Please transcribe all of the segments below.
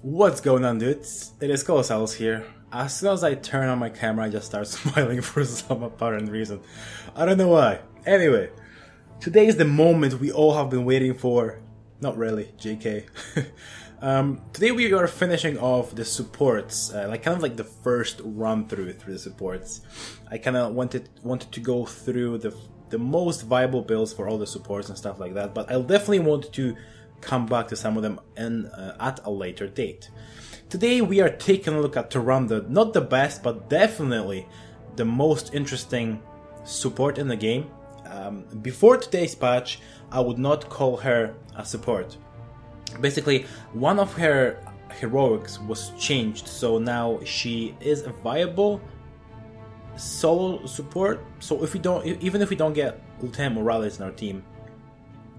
What's going on, dudes? It is Kolosalus here. As soon as I turn on my camera, I just start smiling for some apparent reason. I don't know why. Anyway, today is the moment we all have been waiting for. Not really, JK. Today we are finishing off the supports, like the first run through the supports. I kind of wanted to go through the most viable builds for all the supports and stuff like that, but I'll definitely want to come back to some of them at a later date. Today we are taking a look at Tyrande, not the best, but definitely the most interesting support in the game. Before today's patch, I would not call her a support. Basically, one of her heroics was changed, so now she is a viable solo support. So even if we don't get Lieutenant Morales in our team,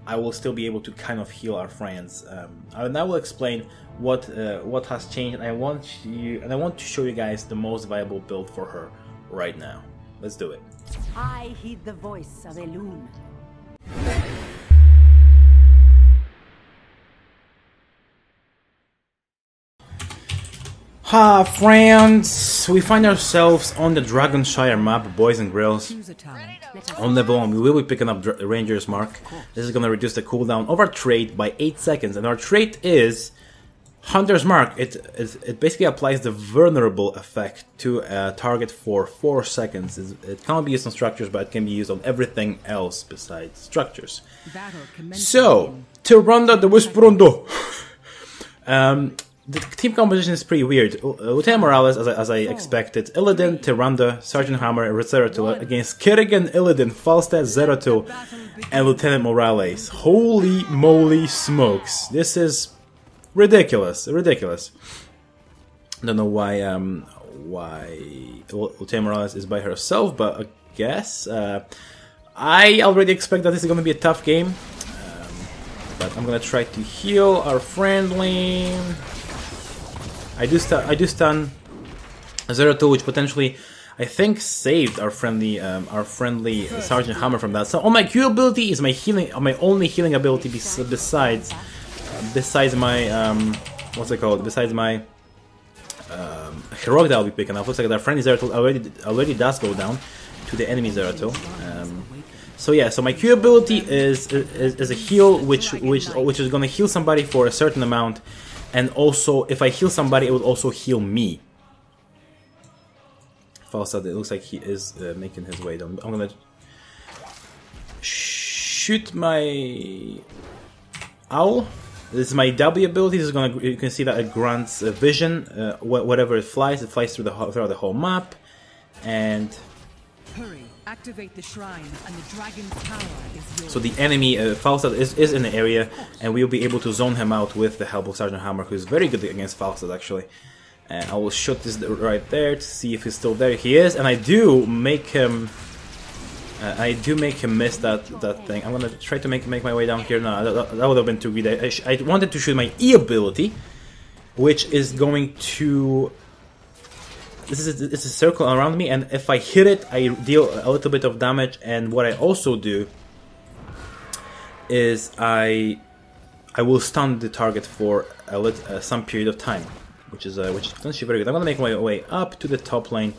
I will still be able to kind of heal our friends. And I will explain what has changed, and I want to show you guys the most viable build for her right now. Let's do it. I heed the voice of Elune. Ha, friends! We find ourselves on the Dragonshire map, boys and girls. On level 1, we will be picking up Ranger's Mark. This is going to reduce the cooldown of our trait by 8 seconds, and our trait is Hunter's Mark. It basically applies the vulnerable effect to a target for 4 seconds. It can't be used on structures, but it can be used on everything else besides structures. So, Tyrande the Whisperundo. The team composition is pretty weird. Lieutenant Morales, as I expected, Illidan, Tyrande, Sergeant Hammer, Zeratul against Kerrigan, Illidan, Falstad, Zeratul, and Lieutenant Morales. Holy moly smokes! This is ridiculous. Ridiculous. I don't know why Lieutenant Morales is by herself, but I guess I already expect that this is going to be a tough game. But I'm gonna try to heal our friendly. I do stun Zeratul, which potentially I think saved our friendly Sergeant Hammer from that. So on my Q ability is my healing, my only healing ability besides my what's it called? Besides my heroic that I'll be picking up. Looks like our friendly Zeratul already does go down to the enemy Zeratul. So yeah, so my Q ability is a heal, which is gonna heal somebody for a certain amount. And also, if I heal somebody, it will also heal me. Falstad, it looks like he is making his way down. I'm gonna shoot my owl. This is my W ability. This is gonna. You can see that it grants vision. Whatever it flies throughout the whole map. And hurry, activate the shrine, and the dragon's power is yours. So the enemy, Falstad, is in the area, and we'll be able to zone him out with the help of Sergeant Hammer, who's very good against Falstad, actually. And I will shoot this right there to see if he's still there. He is, and I do make him miss that thing. I'm gonna try to make my way down here. No, that would have been too greedy. I wanted to shoot my E ability, which is going to. It's a circle around me, and if I hit it, I deal a little bit of damage. And what I also do is I will stun the target for some period of time, which is potentially very good. I'm gonna make my way up to the top lane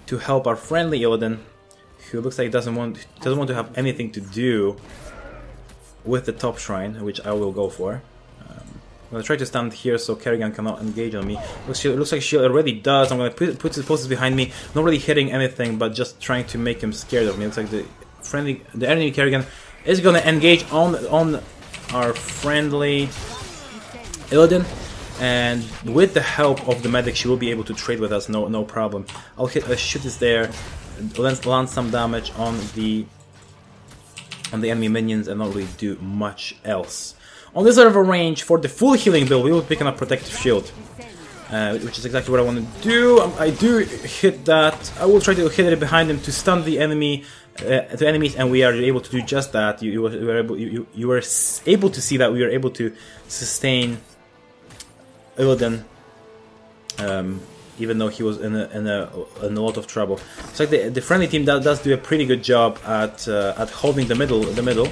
to help our friendly Illidan, who looks like doesn't want to have anything to do with the top shrine, which I will go for. I'm gonna try to stand here so Kerrigan cannot engage on me. Looks like she already does. I'm gonna put his poses behind me, not really hitting anything, but just trying to make him scared of me. Looks like the enemy Kerrigan is gonna engage on our friendly Illidan, and with the help of the medic, she will be able to trade with us, no problem. I'll shoot this there, land some damage on the enemy minions, and not really do much else. On this sort of a range, for the full healing build, we will be picking up Protective Shield, which is exactly what I want to do. I do hit that. I will try to hit it behind him to stun the enemies, and we are able to do just that. You were able to see that we were able to sustain Illidan, even though he was in a lot of trouble. It's like the friendly team does do a pretty good job at holding the middle.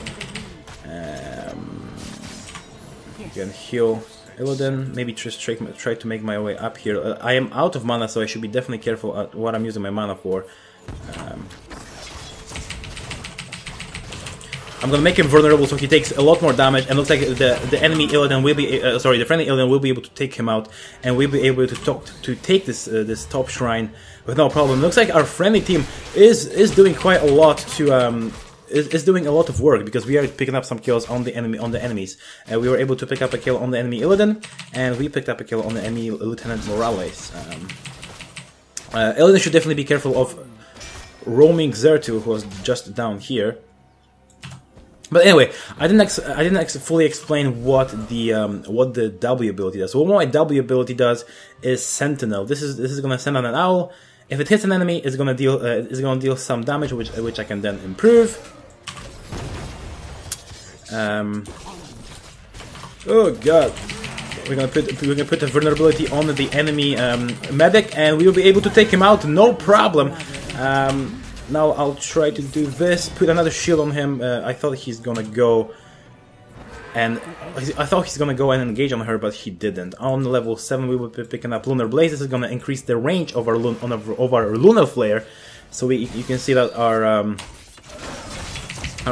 You can heal Illidan, maybe just try to make my way up here. I am out of mana, so I should be definitely careful at what I'm using my mana for. I'm gonna make him vulnerable so he takes a lot more damage, and looks like the enemy Illidan will be the friendly Illidan will be able to take him out, and we'll be able to take this this top shrine with no problem. Looks like our friendly team is doing quite a lot to is doing a lot of work, because we are picking up some kills on the enemies. We were able to pick up a kill on the enemy Illidan, and we picked up a kill on the enemy Lieutenant Morales. Illidan should definitely be careful of roaming Zertu, who was just down here. But anyway, I didn't fully explain what the W ability does. So what my W ability does is Sentinel. This is gonna send out an owl. If it hits an enemy, it's gonna deal some damage, which I can then improve. Oh god, we're gonna put a vulnerability on the enemy medic, and we will be able to take him out, no problem. Now I'll try to do this, put another shield on him. I thought he's gonna go and engage on her, but he didn't. On level 7 we will be picking up Lunar Blaze. This is gonna increase the range of our Lunar Flare. So you can see that our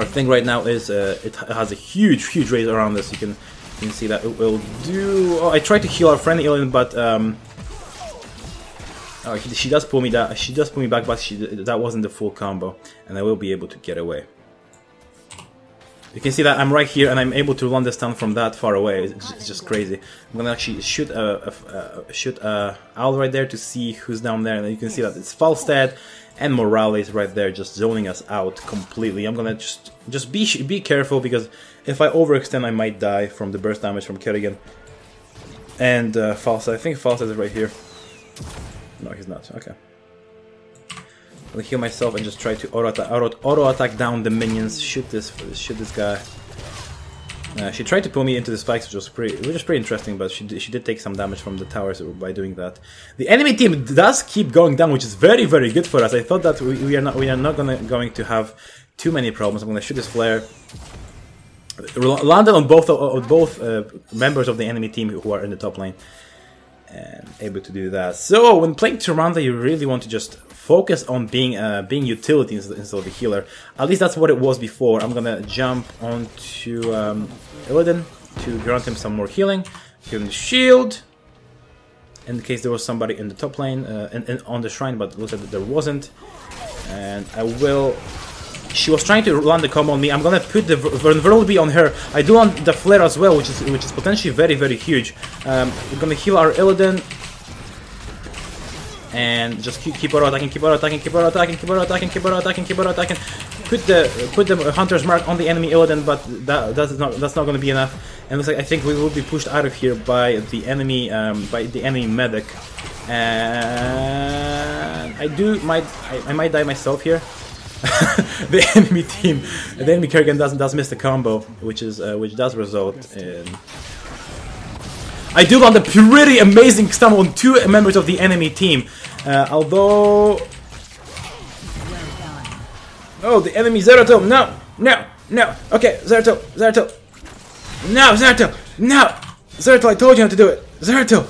thing right now is it has a huge raise around this. You can see that it will do. Oh, I tried to heal our friend Alien, but oh, she does pull me back, but that wasn't the full combo, and I will be able to get away. You can see that I'm right here, and I'm able to run this stun from that far away. It's just crazy. I'm gonna actually shoot a owl right there to see who's down there, and you can see that it's Falstad and Morales right there, just zoning us out completely. I'm gonna just be careful, because if I overextend, I might die from the burst damage from Kerrigan and Falstad. I think Falstad is right here. No, he's not. Okay. I'll heal myself and just try to auto attack down the minions. Shoot this guy. She tried to pull me into the spikes, which was pretty interesting, but she did take some damage from the towers by doing that. The enemy team does keep going down, which is very good for us. I thought that we are not going to have too many problems. I'm going to shoot this flare. Landed on both members of the enemy team who are in the top lane. And able to do that. So when playing Tyrande, you really want to just focus on being utility instead of a healer. At least that's what it was before. I'm gonna jump onto Illidan to grant him some more healing. Give him the shield in case there was somebody in the top lane on the shrine, but it looks like there wasn't. And I will. She was trying to land the combo on me. I'm gonna put the vulnerability on her. I do want the flare as well, which is potentially very huge. We're gonna heal our Illidan and just keep on attacking. Put the hunter's mark on the enemy Illidan, but that's not gonna be enough. And looks like I think we will be pushed out of here by the enemy medic. And I might die myself here. The enemy Kerrigan does miss the combo, which does result in. I do land a pretty amazing stun on 2 members of the enemy team, although. Oh, the enemy Zeratul! No! Okay, Zeratul! No, Zeratul! I told you how to do it, Zeratul!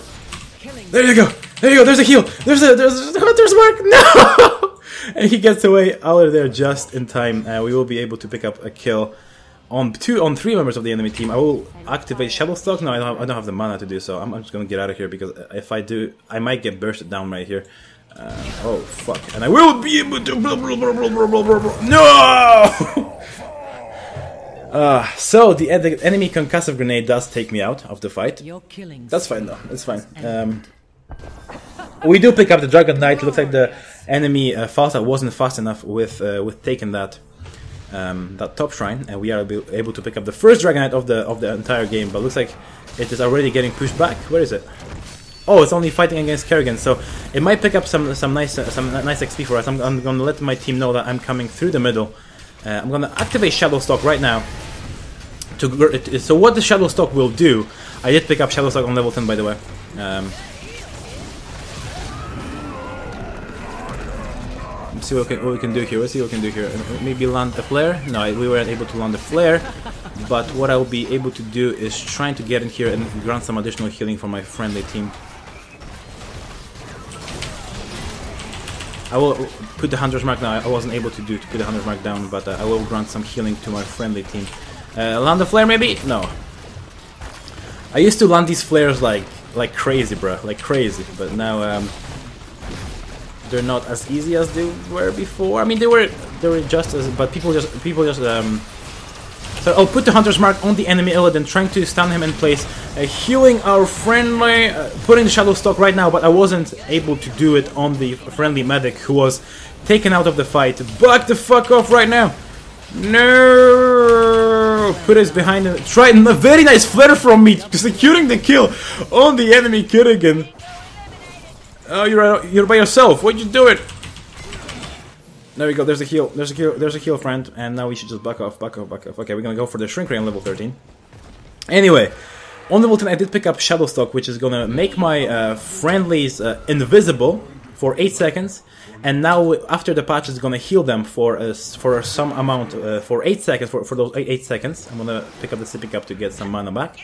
There you go! There's a heal! There's a hunter's mark! No! And he gets away out of there just in time. We will be able to pick up a kill on 3 members of the enemy team. I will activate Shadowstalk. No, I don't have the mana to do so. I'm just gonna get out of here, because if I do, I might get bursted down right here. Oh fuck! And I will be able to. No! So the enemy concussive grenade does take me out of the fight. That's fine though. It's fine. We do pick up the Dragon Knight. It looks like the enemy Falstad wasn't fast enough with taking that top shrine, and we are able to pick up the first Dragon Knight of the entire game. But looks like it is already getting pushed back. Where is it? Oh, it's only fighting against Kerrigan, so it might pick up some nice XP for us. I'm gonna let my team know that I'm coming through the middle. I'm gonna activate Shadowstalk right now. So what the Shadowstalk will do? I did pick up Shadowstalk on level 10, by the way. See what we can do here. Let's see what we can do here. Maybe land a flare. No, we weren't able to land a flare. But what I will be able to do is trying to get in here and grant some additional healing for my friendly team. I will put the Hunter's Mark now. I wasn't able to put the Hunter's Mark down, but I will grant some healing to my friendly team. Land the flare maybe? No. I used to land these flares like crazy, bro, like crazy. But now they're not as easy as they were before. I mean, they were just as, but people just So I'll put the Hunter's Mark on the enemy Illidan, trying to stun him in place, healing our friendly, putting the Shadowstalk right now, but I wasn't able to do it on the friendly medic who was taken out of the fight. Back the fuck off right now! No! Put us behind him. Try a very nice flare from me, securing the kill on the enemy Kerrigan. Oh, you're by yourself. Why'd you do it? There we go, there's a heal, there's a heal, friend, and now we should just back off. Okay, we're gonna go for the Shrink Ray on level 13. Anyway, on level 10 I did pick up Shadowstalk, which is gonna make my friendlies invisible for 8 seconds, and now after the patch it's gonna heal them for some amount, for 8 seconds, for those 8 seconds. I'm gonna pick up the Sippy Cup to get some mana back.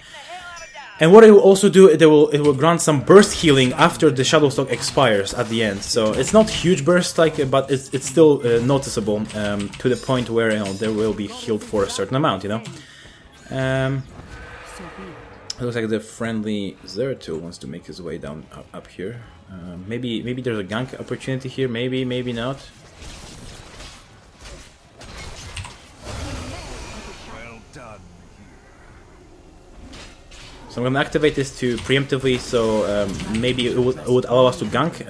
And what it will also do, it will grant some burst healing after the Shadowstalk expires at the end. So it's not huge burst, but it's still noticeable to the point where they will be healed for a certain amount, you know. It looks like the friendly Zeratul wants to make his way down up here. Maybe there's a gank opportunity here. Maybe not. So I'm going to activate this to preemptively, so maybe it would allow us to gank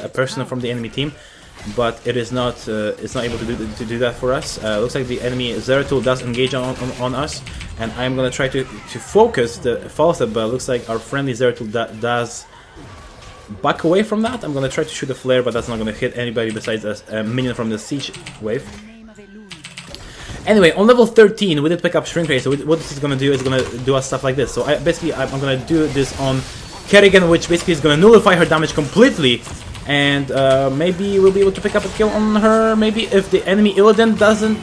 a person from the enemy team, but it's not able to do that for us. Looks like the enemy Zeratul does engage on us, and I'm going to try to focus the Falstad, but it looks like our friendly Zeratul does back away from that. I'm going to try to shoot a flare, but that's not going to hit anybody besides a minion from the siege wave. Anyway, on level 13, we did pick up Shrink Ray, so what this is going to do is going to do us stuff like this. So I'm going to do this on Kerrigan, which basically is going to nullify her damage completely, and maybe we'll be able to pick up a kill on her, maybe if the enemy Illidan doesn't...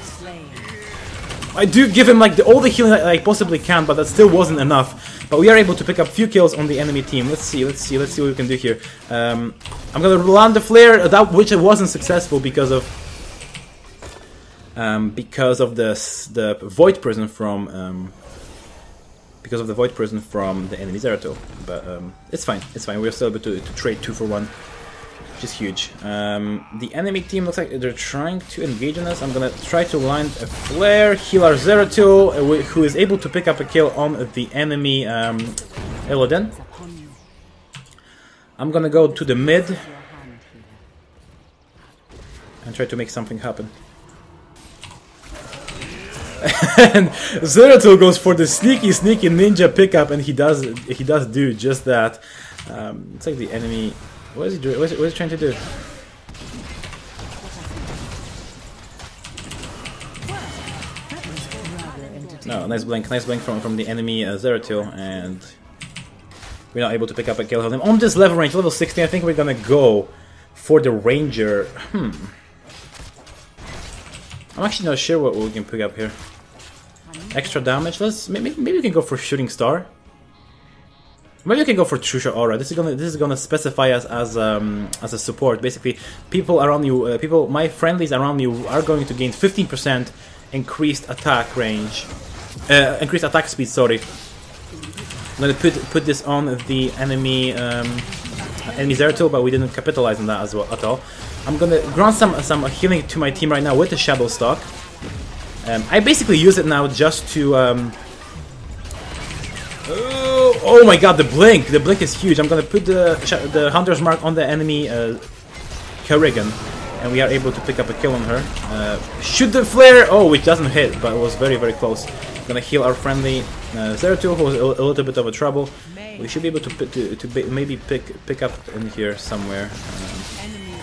I do give him like all the healing that I possibly can, but that still wasn't enough. But we are able to pick up a few kills on the enemy team. Let's see what we can do here. I'm going to land the flare, which wasn't successful because of the Void Prison from the enemy Zeratul, but it's fine. We're still able to trade 2 for 1, which is huge. The enemy team looks like they're trying to engage on us. I'm gonna try to land a flare, heal our Zeratul, who is able to pick up a kill on the enemy Illidan. I'm gonna go to the mid and try to make something happen. And Zeratul goes for the sneaky ninja pickup, and he does do just that. It's like the enemy. What is he doing? What is he trying to do? No, nice blink from the enemy Zeratul, and we're not able to pick up a kill on him on this level range, level 16. I think we're gonna go for the ranger. I'm actually not sure what we can pick up here. Extra damage. Maybe we can go for Shooting Star. Maybe we can go for Trusha Aura. This is gonna specify us as a support. Basically, people around you, my friendlies around you are going to gain 15% increased attack range, increased attack speed. Sorry. I'm gonna put this on the enemy Zeratul, but we didn't capitalize on that as well at all. I'm gonna grant some healing to my team right now with the Shadowstalk. I basically use it now just to... oh my god, the blink! The blink is huge. I'm gonna put the Hunter's Mark on the enemy Kerrigan, and we are able to pick up a kill on her. Shoot the flare! Oh, which doesn't hit, but it was very close. I'm gonna heal our friendly Zeratul, who was a little bit of a trouble. We should be able to maybe pick up in here somewhere.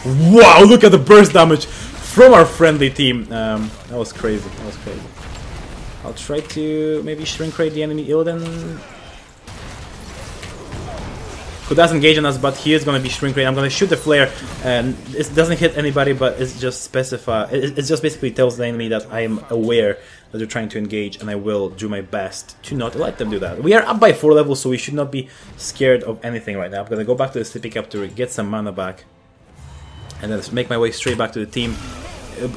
Wow, look at the burst damage from our friendly team. That was crazy. I'll try to maybe Shrink Ray the enemy Illidan. who does engage on us, but he is going to be shrink rate. I'm going to shoot the flare, and it doesn't hit anybody, but it's just it just basically tells the enemy that I am aware that they're trying to engage, and I will do my best to not let them do that. We are up by 4 levels, so we should not be scared of anything right now. I'm going to go back to the Sleepy Captor, get some mana back, and then make my way straight back to the team.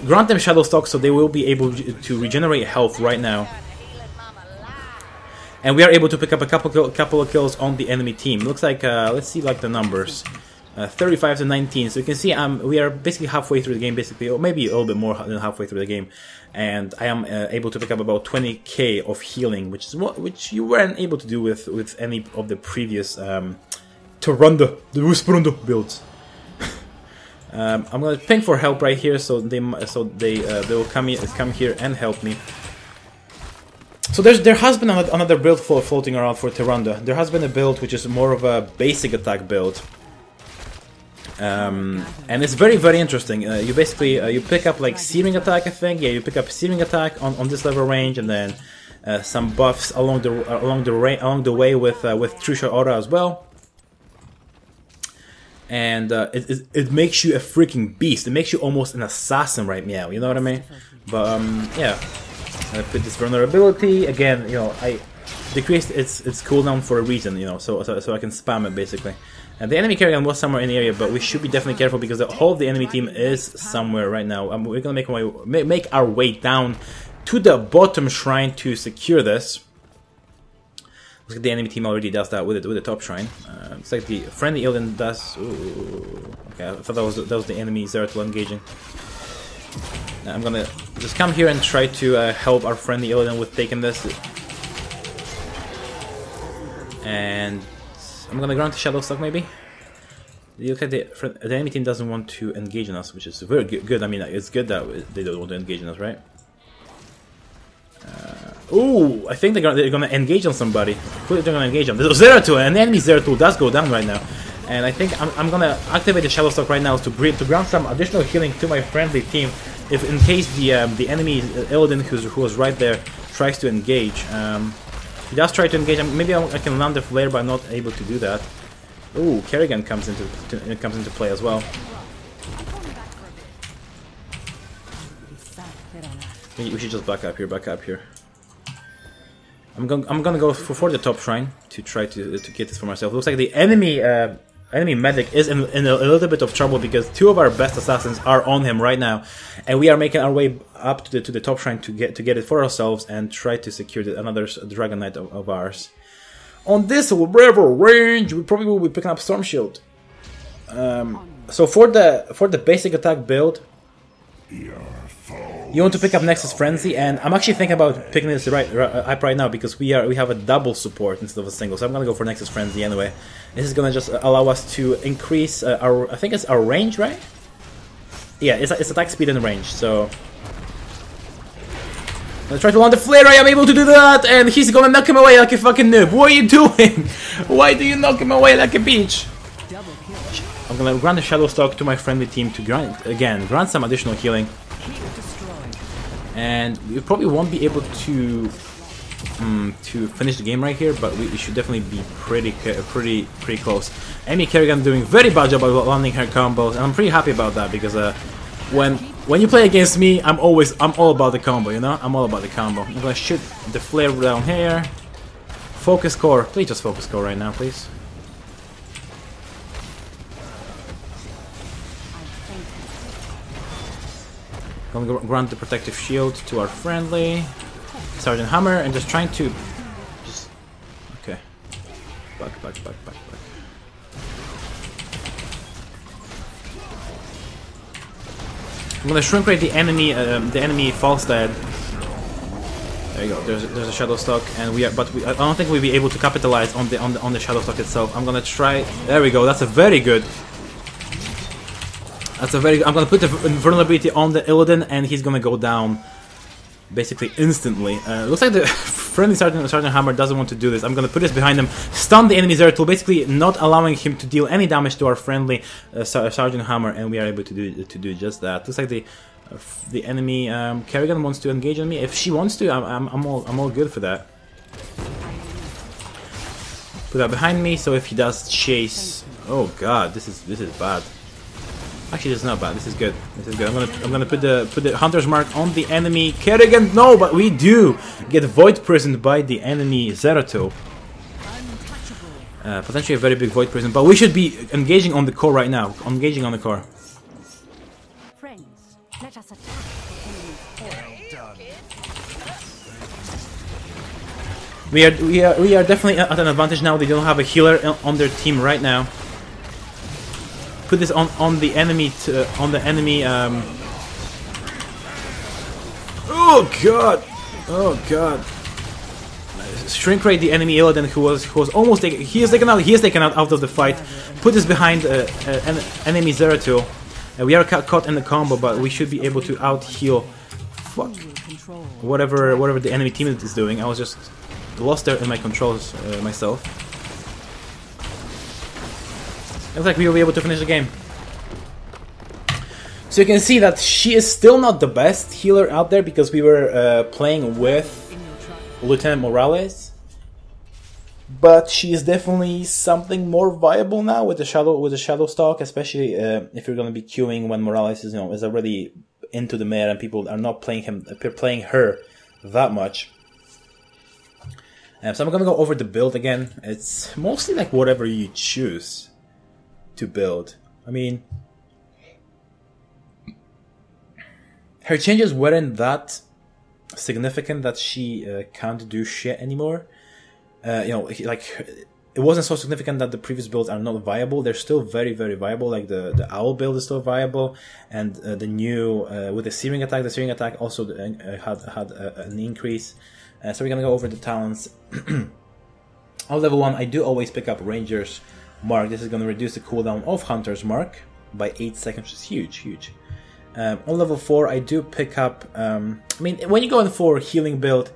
Grant them Shadowstalk, so they will be able to regenerate health right now. And we are able to pick up a couple of kills on the enemy team. Looks like, let's see like the numbers. 35 to 19. So you can see we are basically halfway through the game, basically, or maybe a little bit more than halfway through the game. And I am able to pick up about 20k of healing, which you weren't able to do with any of the previous Tyrande, the Whisperando builds. I'm gonna ping for help right here, so they will come here and help me. So there has been another build floating around for Tyrande. There has been a build which is more of a basic attack build, and it's very, very interesting. You basically you pick up like searing attack, I think. Yeah, you pick up searing attack on this level range, and then some buffs along the way with True Shot Aura as well. And it makes you a freaking beast. It makes you almost an assassin right now. You know what I mean? But yeah. I put this vulnerability again. You know, I decreased its cooldown for a reason. You know, so I can spam it basically. And the enemy Kerrigan was somewhere in the area, but we should be definitely careful because the whole of the enemy team is somewhere right now. We're gonna make our way down to the bottom shrine to secure this. Looks like the enemy team already does that with the top shrine. It's like the friendly Illidan does. Ooh, okay, I thought that was the enemy Zeratul engaging. I'm gonna just come here and try to help our friendly Illidan with taking this. And I'm gonna grant Shadowstalk maybe. It looks like the enemy team doesn't want to engage on us, which is very good. I mean, it's good that they don't want to engage on us, right? Ooh, I think they're gonna engage on somebody. Who are they gonna engage on? There's Zeratul, and the enemy Zeratul does go down right now. And I think I'm gonna activate the Shadowstalk right now to grant some additional healing to my friendly team, if in case the enemy Illidan who was right there tries to engage. He does try to engage. Maybe I can land the flare, but I'm not able to do that. Ooh, Kerrigan comes into play as well. We should just back up here. I'm gonna go for the top shrine to try to get this for myself. Looks like the enemy medic is in a little bit of trouble because 2 of our best assassins are on him right now, and we are making our way up to the top shrine to get it for ourselves and try to secure another Dragon Knight of ours. On this level range, we probably will be picking up Storm Shield. So for the basic attack build, you want to pick up Nexus Frenzy, and I'm actually thinking about picking this up right now because we have a double support instead of a single. So I'm gonna go for Nexus Frenzy anyway. This is gonna just allow us to increase I think it's our range, right? Yeah, it's attack speed and range. So I'm gonna try to land the flare. I am able to do that, and he's gonna knock him away like a fucking noob. What are you doing? Why do you knock him away like a peach? I'm gonna grant a Shadowstalk to my friendly team to grant some additional healing. And we probably won't be able to finish the game right here, but we should definitely be pretty close. Enemy Kerrigan doing very bad job of landing her combos, and I'm pretty happy about that because when you play against me, I'm all about the combo, you know. I'm all about the combo. I'm gonna shoot the flare down here. Focus core, please just focus core right now, please. I'm gonna grant the protective shield to our friendly Sergeant Hammer and just trying to okay. Back. I'm gonna shrink rate the enemy false dead. There you go. There's a Shadowstalk, and I don't think we'll be able to capitalize on the Shadowstalk itself. I'm gonna try. There we go. That's a very good. I'm gonna put the vulnerability on the Illidan, and he's gonna go down basically instantly. Looks like the friendly Sergeant Hammer doesn't want to do this. I'm gonna put this behind him, stun the enemy Zeratul, basically not allowing him to deal any damage to our friendly Sergeant Hammer, and we are able to do just that. Looks like the enemy Kerrigan wants to engage on me. If she wants to, I'm all good for that. Put that behind me, so if he does chase, oh god, this is bad. Actually, this is not bad. This is good. This is good. I'm gonna put the hunter's mark on the enemy Kerrigan. No, but we do get void prisoned by the enemy Zeratul. Potentially a very big void prison, but we should be engaging on the core right now. Engaging on the core. Friends, let us attack. We are definitely at an advantage now. They don't have a healer on their team right now. Put this on the enemy oh god, oh god. Shrink rate the enemy Illidan who was almost taken. He is taken out of the fight. Put this behind enemy Zeratul. We are caught in the combo, but we should be able to out heal. Fuck. Whatever the enemy team is doing. I was just lost there in my controls myself. Looks like we will be able to finish the game. So you can see that she is still not the best healer out there because we were playing with Lieutenant Morales, but she is definitely something more viable now with the Shadowstalk, especially if you're going to be queuing when Morales is is already into the meta and people are not playing her that much. So I'm going to go over the build again. It's mostly like whatever you choose to build. I mean, her changes weren't that significant that she can't do shit anymore. Like it wasn't so significant that the previous builds are not viable. They're still very, very viable. Like the owl build is still viable, and the new with the searing attack also had an increase. So we're gonna go over the talents. On level 1, I do always pick up Ranger's Mark. This is gonna reduce the cooldown of Hunter's Mark by 8 seconds, which is huge. On level 4, I do pick up. I mean, when you go in for healing build,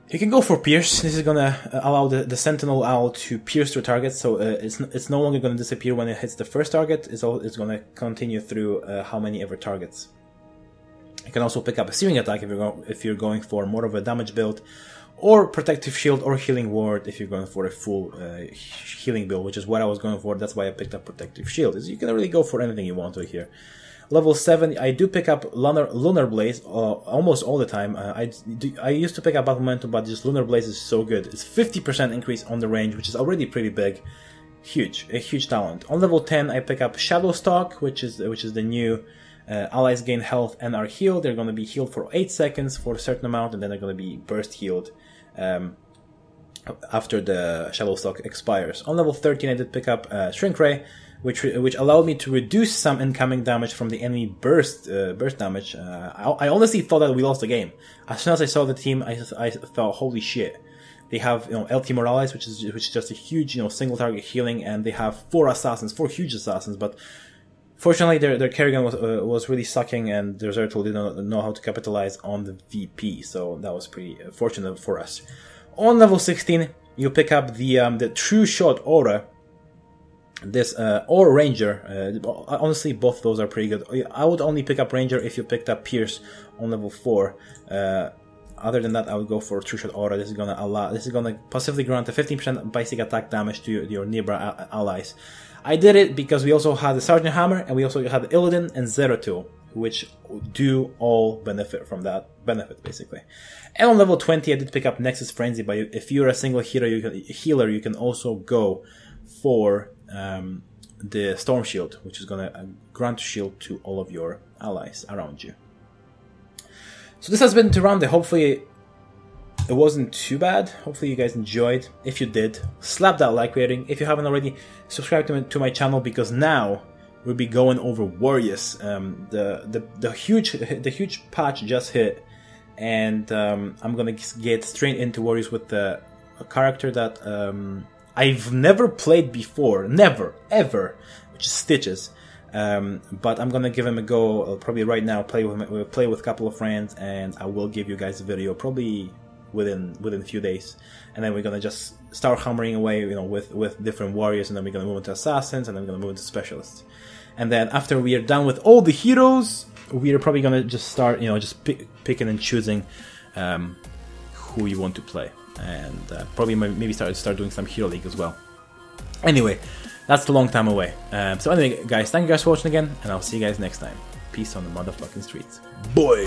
you can go for Pierce. This is gonna allow the Sentinel Owl to pierce through targets, so it's no longer gonna disappear when it hits the first target. It's gonna continue through how many ever targets. You can also pick up a searing attack if you're going for more of a damage build, or protective shield or healing ward if you're going for a full healing build, which is what I was going for. That's why I picked up protective shield. You can really go for anything you want to here. Level 7, I do pick up Lunar Blaze almost all the time. I used to pick up Battle Momentum, but just Lunar Blaze is so good. It's 50% increase on the range, which is already pretty big. A huge talent. On level 10, I pick up Shadowstalk, which is the new allies gain health and are healed. They're going to be healed for 8 seconds for a certain amount, and then they're going to be burst healed after the Shadowstalk expires. On level 13, I did pick up Shrink Ray, which allowed me to reduce some incoming damage from the enemy burst damage. I honestly thought that we lost the game. As soon as I saw the team, I thought, holy shit. They have LT Morales, which is just a huge single target healing, and they have 4 huge assassins. But fortunately, their Kerrigan was really sucking, and their Zeratul didn't know how to capitalize on the VP, so that was pretty fortunate for us. On level 16, you pick up the True Shot Aura. This or Ranger. Honestly, both of those are pretty good. I would only pick up Ranger if you picked up Pierce on level 4. Other than that, I would go for True Shot Aura. This is gonna passively grant a 15% basic attack damage to your nearby allies. I did it because we also had the Sergeant Hammer, and we also had Illidan and Zeratul, which do all benefit from that benefit, basically. And on level 20, I did pick up Nexus Frenzy, but if you're a single healer, you can also go for the Storm Shield, which is going to grant shield to all of your allies around you. So this has been Tyrande. Hopefully it wasn't too bad. Hopefully you guys enjoyed. If you did, slap that like rating. If you haven't already, subscribe to my channel, because now we'll be going over Warriors. The huge patch just hit, and I'm gonna get straight into Warriors with a character that I've never played before, never, ever, which is Stitches. But I'm gonna give him a go. I'll probably right now play with a couple of friends, and I will give you guys a video probably within a few days. And then we're gonna just start hammering away, with different warriors, and then we're gonna move into assassins, and then we're gonna move into specialists. And then after we are done with all the heroes, we are probably gonna just start, just picking and choosing who you want to play. and probably maybe start doing some Hero League as well. Anyway, that's a long time away. So anyway, guys, thank you guys for watching again, and I'll see you guys next time. Peace on the motherfucking streets. Boy!